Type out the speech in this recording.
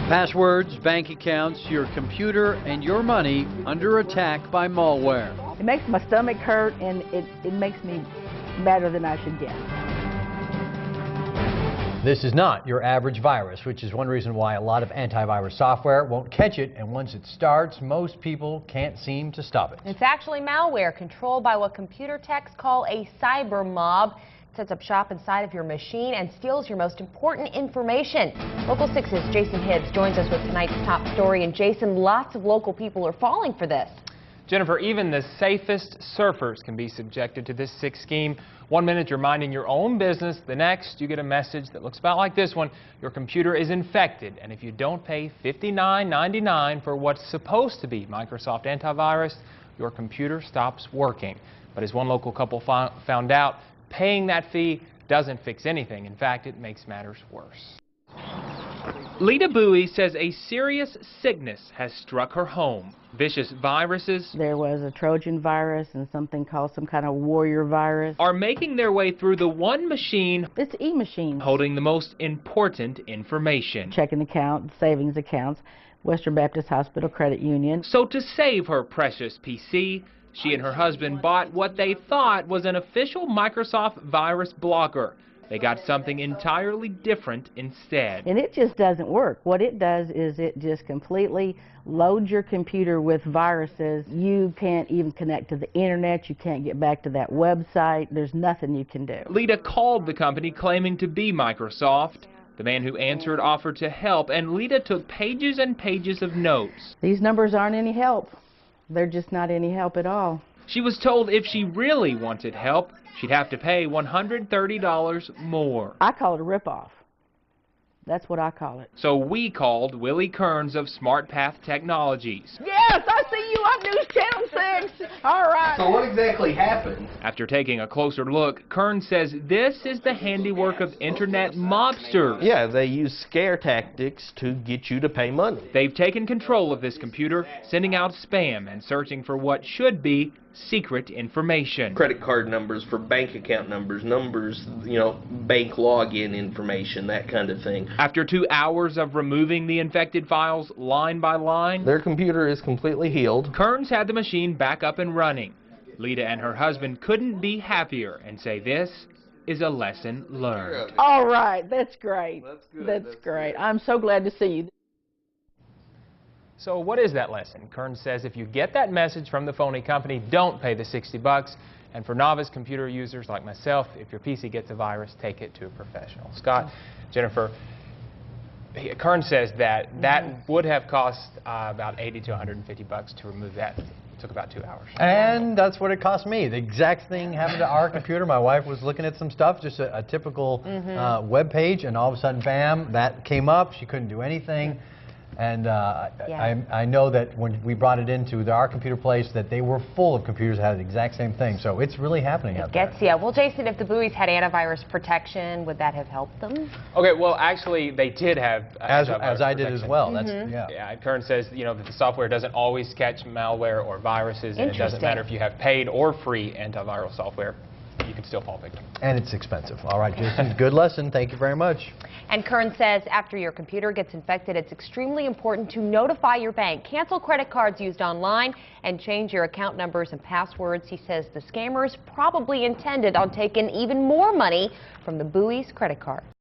Passwords, bank accounts, your computer, and your money under attack by malware. It makes my stomach hurt, and it makes me madder than I should get. This is not your average virus, which is one reason why a lot of antivirus software won't catch it, and once it starts, most people can't seem to stop it. It's actually malware controlled by what computer techs call a cyber mob. It sets up shop inside of your machine and steals your most important information. Local 6's Jason Hibbs joins us with tonight's top story. And Jason, lots of local people are falling for this. Jennifer, even the safest surfers can be subjected to this sick scheme. 1 minute you're minding your own business, the next you get a message that looks about like this one. Your computer is infected, and if you don't pay $59.99 for what's supposed to be Microsoft antivirus, your computer stops working. But as one local couple found out, paying that fee doesn't fix anything. In fact, it makes matters worse. Lita Bowie says a serious sickness has struck her home. Vicious viruses There was a Trojan virus and something called some kind of warrior virus. are making their way through the one machine It's e-machines. holding the most important information. Checking account, savings accounts, Western Baptist Hospital Credit Union. So to save her precious PC, she and her husband bought what they thought was an official Microsoft virus blocker. They got something entirely different instead. And it just doesn't work. What it does is it just completely loads your computer with viruses. You can't even connect to the internet. You can't get back to that website. There's nothing you can do. Lita called the company claiming to be Microsoft. The man who answered offered to help, and Lita took pages and pages of notes. These numbers aren't any help. They're just not any help at all. She was told if she really wanted help, she'd have to pay $130 more. I call it a ripoff. That's what I call it. So we called Willie Kearns of Smart Path Technologies. Yes, I see you on News Channel 6. All right. So what exactly happened? After taking a closer look, Kearns says this is the handiwork of internet mobsters. Yeah, they use scare tactics to get you to pay money. They've taken control of this computer, sending out spam and searching for what should be secret information. Credit card numbers for bank account numbers, bank login information, that kind of thing. After 2 hours of removing the infected files line by line, Their computer is completely healed. Kearns had the machine back up and running. Lita and her husband couldn't be happier and say this is a lesson learned. All right, that's great. That's good. That's great. I'm so glad to see you. So what is that lesson? Kearns says if you get that message from the phony company, don't pay the $60. And for novice computer users like myself, if your PC gets a virus, take it to a professional. Scott, Jennifer, Kearns says that would have cost about $80 to $150 to remove that. It took about 2 hours. And that's what it cost me. The exact thing happened to our computer. My wife was looking at some stuff, just a typical web page, and all of a sudden, bam, that came up. She couldn't do anything. And I know that when we brought it into our computer place, that they were full of computers that had the exact same thing. So it's really happening out there. Yeah. Well, Jason, if the Bowies had antivirus protection, would that have helped them? Okay, well, actually, they did have As I did protection. as well. That's, Yeah, Kearns says, that the software doesn't always catch malware or viruses, and it doesn't matter if you have paid or free antiviral software. You can still fall victim. And it's expensive. All right, Jason, good lesson. Thank you very much. And Kearns says after your computer gets infected, it's extremely important to notify your bank, cancel credit cards used online, and change your account numbers and passwords. He says the scammers probably intended on taking even more money from the Bowie's credit card.